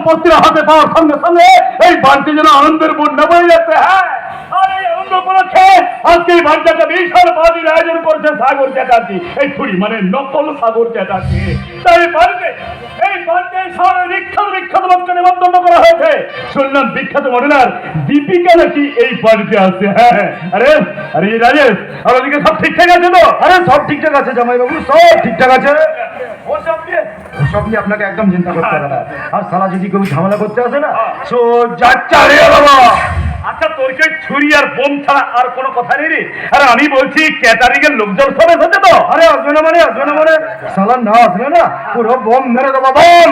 পত্র হাতে পাওয়ার সঙ্গে সঙ্গে এই বাড়িতে যেন আনন্দের বন্যা বয়ে যাচ্ছে। হ্যাঁ, আর এই আনন্দ উপলক্ষে আজকে এই বাড়িটাকে বিশাল বাজির আয়োজন করছে সাগর চ্যাটার্জি, এই ছুরি মানে নকল সাগর চ্যাটার্জি। তাই এই বাড়িতে শহরের বিখ্যাত বিখ্যাত লোককে নিমন্ত্রণ করা হয়েছে। শুনলাম বিখ্যাত মডেলার দীপিকা নাকি এই বাড়িতে আসছে। হ্যাঁ, আরে আরে রাজেশ, আর ওদিকে সব ঠিকঠাক আছে তো? আরে সব ঠিকঠাক আছে জামাইবাবু, সব ঠিকঠাক আছে। ওসব নিয়ে আপনাকে একদম চিন্তা করতে হবে না। আর সালা যদি কেউ ঝামেলা করতে আসে না, সোজা চালিয়ে বাবা। আচ্ছা, তোর কি ছুরি আর বোম ছাড়া আর কোনো কথা নেই রে? আরে আমি বলছি ক্যাটারিং এর লোকজন সব এসেছে তো? আরে আসবে না মানে সালা না আসলে না পুরো বোম মেরে দেবো, বোম।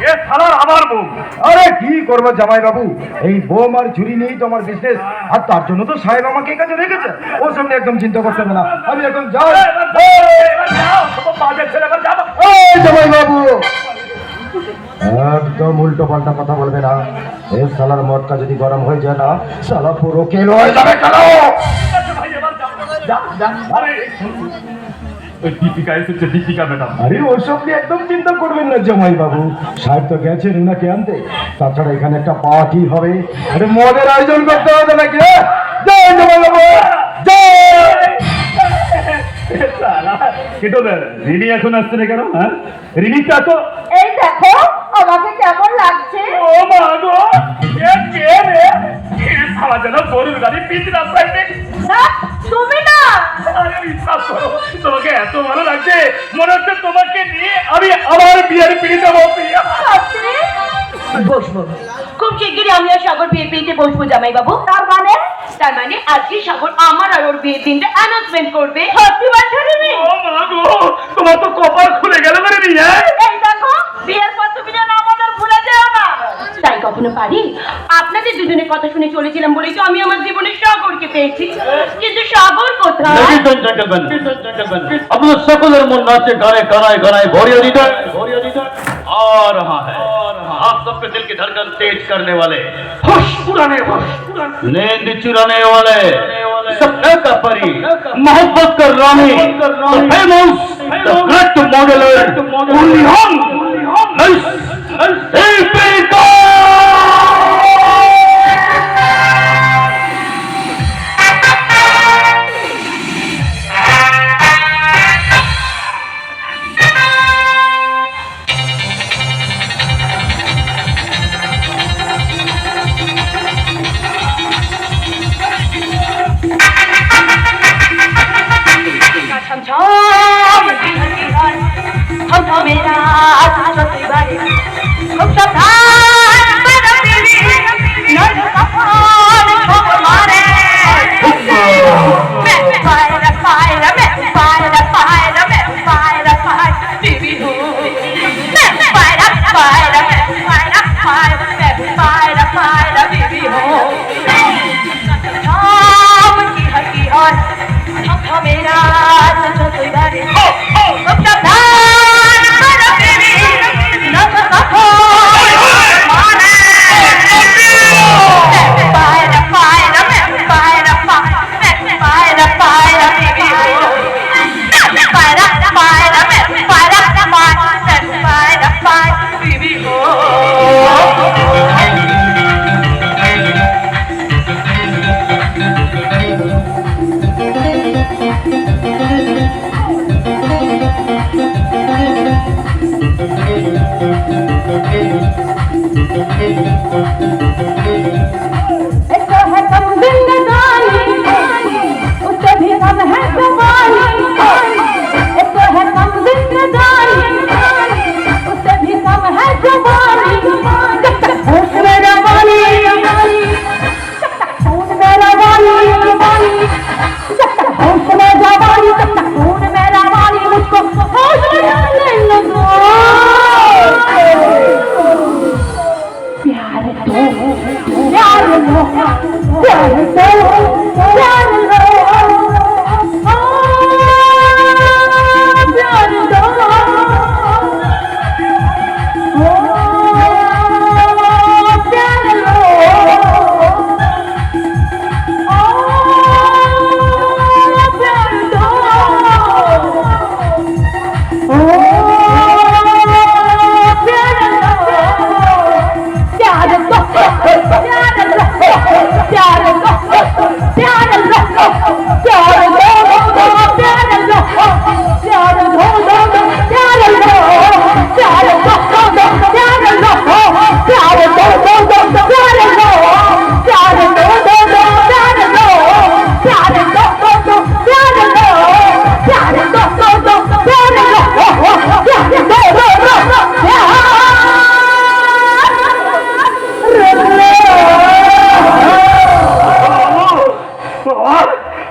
এ সালার আমার বোম। আরে কি করবো জামাইবাবু, এই বোম আর ছুরি নিয়েই তো আমার বিজনেস। আর তার জন্য তো সাহেব আমাকে এই কাজে রেখেছে। ওসব নিয়ে একদম চিন্তা করতে হবে না। আমি এখন যাই। জামাইবাবু একদম উল্টো পাল্টা কথা বলবে না। এই সালার মদটা যদি গরম হয়ে যায় না, সালা পুরো কেলো হয়ে যাবে। কেন দীপিকা এসেছে, দীপিকা ম্যাডাম। আরে ওসব নিয়ে একদম চিন্তা করবেন না জামাইবাবু, সাহেব তো গেছেন ওনাকে আনতে। তাছাড়া এখানে একটা পার্টি হবে, আরে মদের আয়োজন করতে হবে নাকি? জয় জামাইবাবু জয়। রিনি এখন আসছে না কেন? হ্যাঁ, রিনিটা তো এই দেখো আমাকে কেমন লাগছে। ও মা গো, এ কে রে? এ সারা যেন গরুর গাড়ি পিচ রাস্তায় না তুমি না। আরে বিশ্বাস করো, তোমাকে এত ভালো লাগছে, মনে হচ্ছে তোমাকে নিয়ে আমি আমার বিয়ের পিড়িতে বসি। বসবো খুব শিগগিরই, আমি আর সাগর বিয়ের পিড়িতে বসবো জামাই বাবু। তার মানে আজকে সাগর আমার আর ওর বিয়ের দিনটা অ্যানাউন্সমেন্ট করবে। সত্যি বলছো রিমি? ও মা গো, তোমার তো কপাল খুলে গেল রে রিমি। এই দেখো বিয়ের পর তুমি যেন আমাদের ভুলে যেও না। তাই কখনো পারি? আপনাদের দুজনের কথা শুনে চলেছিলাম বলেই তো আমি আমার জীবনে সাগরকে পেয়েছি, কিন্তু সাগর কোথায়? আপনার সকলের মন নাচে গানে গানায় गानाए भोरिया लीडर आ रहा है। आप सबके दिल की धड़कन तेज करने वाले, होश उड़ाने नींद चुराने वाले, सपने का परी, मोहब्बत का रानी, फेमस द ग्रेट मॉडलर उलिहान दीपिका।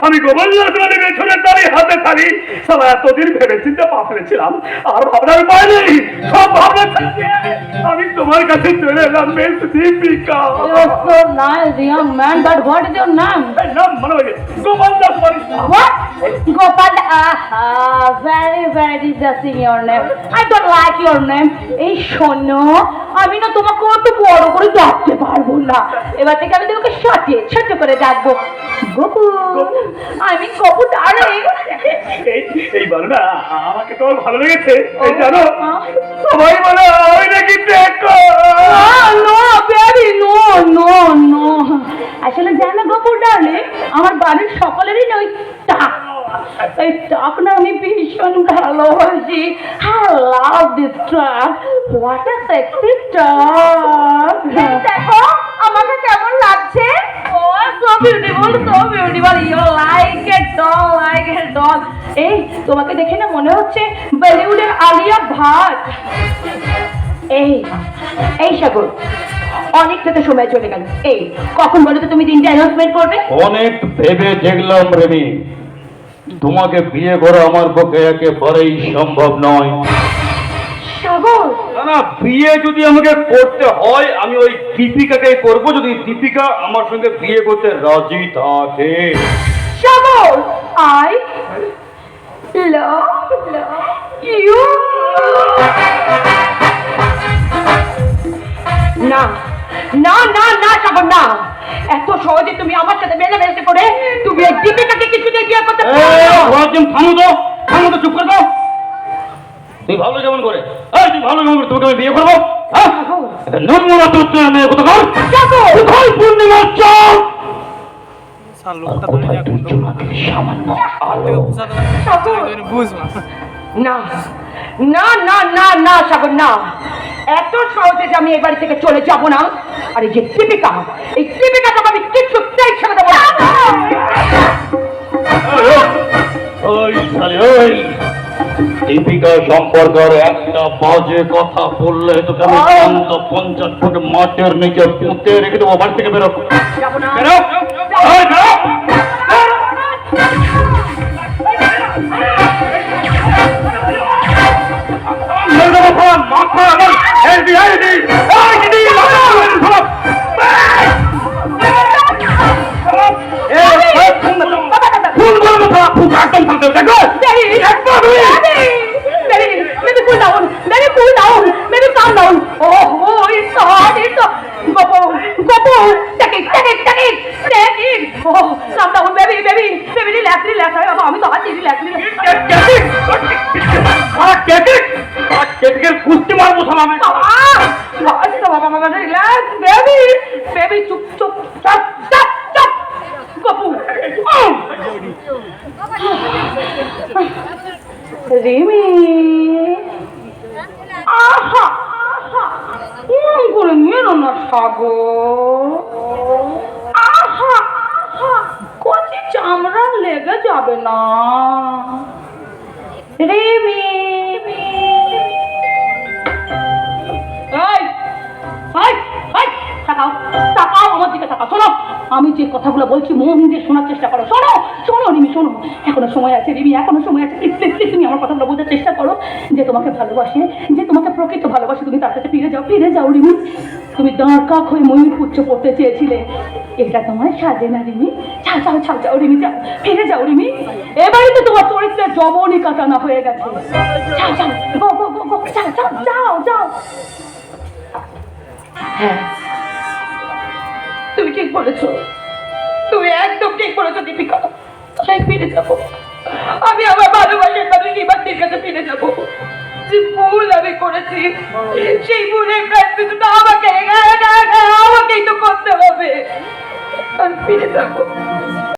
আমি গোবর্ধন করে পেছনের দাঁড়ি হাতে থালি সালা এতদিন ভেবে চিন্তে পা ফেলেছিলাম আর ভাবনার উপায় নেই সব ভাবনা ছাড়িয়ে আমি তোমার কাছে চলে এলাম miss Deepika You're so nice, young man, but what is your name? এই নাম মনে হয় Gopal Das barista What? Gopal, very, very disgusting your name. I don't like your name. এই শোনো, আমি না তোমাকে অত বড় করে ডাকতে পারবো না। এবার থেকে আমি তোমাকে ছোট করে ডাকবো। গপু, আমি গপু ডার্লিং। এইবার না আমাকে তো ভালো লেগেছে এই জানো সবাই বলে ওই নাকি দেখো No, baby, no. আসলে জানো গপু ডার্লিং, আমার বাড়ির সকলেরই না ওই টাক। এই টাক না আমি ভীষণ ভালোবাসি। I love this truck. What a sexy truck. দেখো আমাকে কেমন লাগছে? Oh, so beautiful. You like it, doll. এই তোমাকে দেখে না মনে হচ্ছে বলিউডের আলিয়া ভাট। এই সাগর, অনেকটা তো সময় চলে গেল। এই কখন বলো তো তুমি দিনটা অ্যানাউন্সমেন্ট করবে? অনেক ভেবে দেখলাম রেমি, তোমাকে বিয়ে করা আমার পক্ষে একেবারেই সম্ভব নয়। সাগর, না না, বিয়ে যদি আমাকে করতে হয় আমি ওই দীপিকাকে করব, যদি দীপিকা আমার সঙ্গে বিয়ে করতে রাজি থাকে। সাগর, I love you. না সাগর না, এত সহজে তুমি আমার সাথে মেলামেশা করে তুমি এই দীপিকাকে কিছুতেই বিয়ে করতে পারবে না। থামো তো, চুপ করে দাও। তুই ভালো যেমন করে, তুই ভালো যেমন করে তোকে আমি বিয়ে করবো। নম্বর তো মেয়ে কোথাকার কোথায় পূর্ণিমার চাঁদ কোথায় তুই চুমাকে সামান্য আলো। না সাগর না, এত সহজে যে আমি এই বাড়ি থেকে চলে যাব না। আর এই যে দীপিকা, এই দীপিকা তোকে আমি কিছুতেই ছেড়ে দেবো না। ওই শালি, ওই দীপিকা সম্পর্কের একটা বাজে কথা বললে তোকে আমি 50 ফুট মাটির নিচে পুঁতে রেখে দেবো। বাড়ি থেকে বেরো, যাবো না। বেরো, এই বেরো। আমি তো আছি রিল্যাক্স। কুস্তি মারবো সালামে। বেবি চুপ গপু। রিমি আহা করে মেরো না সাগর। আহা কচি চামড়া লেগে যাবে না। রিমি তাকাও আমার দিকে তাকাও। শোনো, আমি যে কথাগুলো বলছি মন দিয়ে শোনার চেষ্টা করো। শোনো রিমি, শোনো, এখনো সময় আছে রিমি, এখনো সময় আছে। প্লিজ তুমি আমার কথাগুলো বোঝার চেষ্টা করো। যে তোমাকে ভালোবাসে, যে তোমাকে প্রকৃত ভালোবাসে, তুমি তার কাছে ফিরে যাও রিমি। তুমি দাঁড় কাক হয়ে ময়ূর পুচ্ছ পড়তে চেয়েছিলে, এটা তোমার সাজে না রিমি। যাও রিমি, যাও রিমি। এবারে তো তোমার চরিত্রের জবনই কাটানো হয়ে গেছে। যাও। হ্যাঁ, তুমি ঠিক বলেছো, তুমি একদম ঠিক বলেছো দীপিকা। তাই ফিরে যাবো আমি, আমার ভালোবাসার মানুষ ইমানদের কাছে ফিরে যাবো। যে ভুল আমি করেছি সেই ভুলের প্রায়শ্চিত্ত আমাকেই তো করতে হবে। আমি ফিরে যাবো।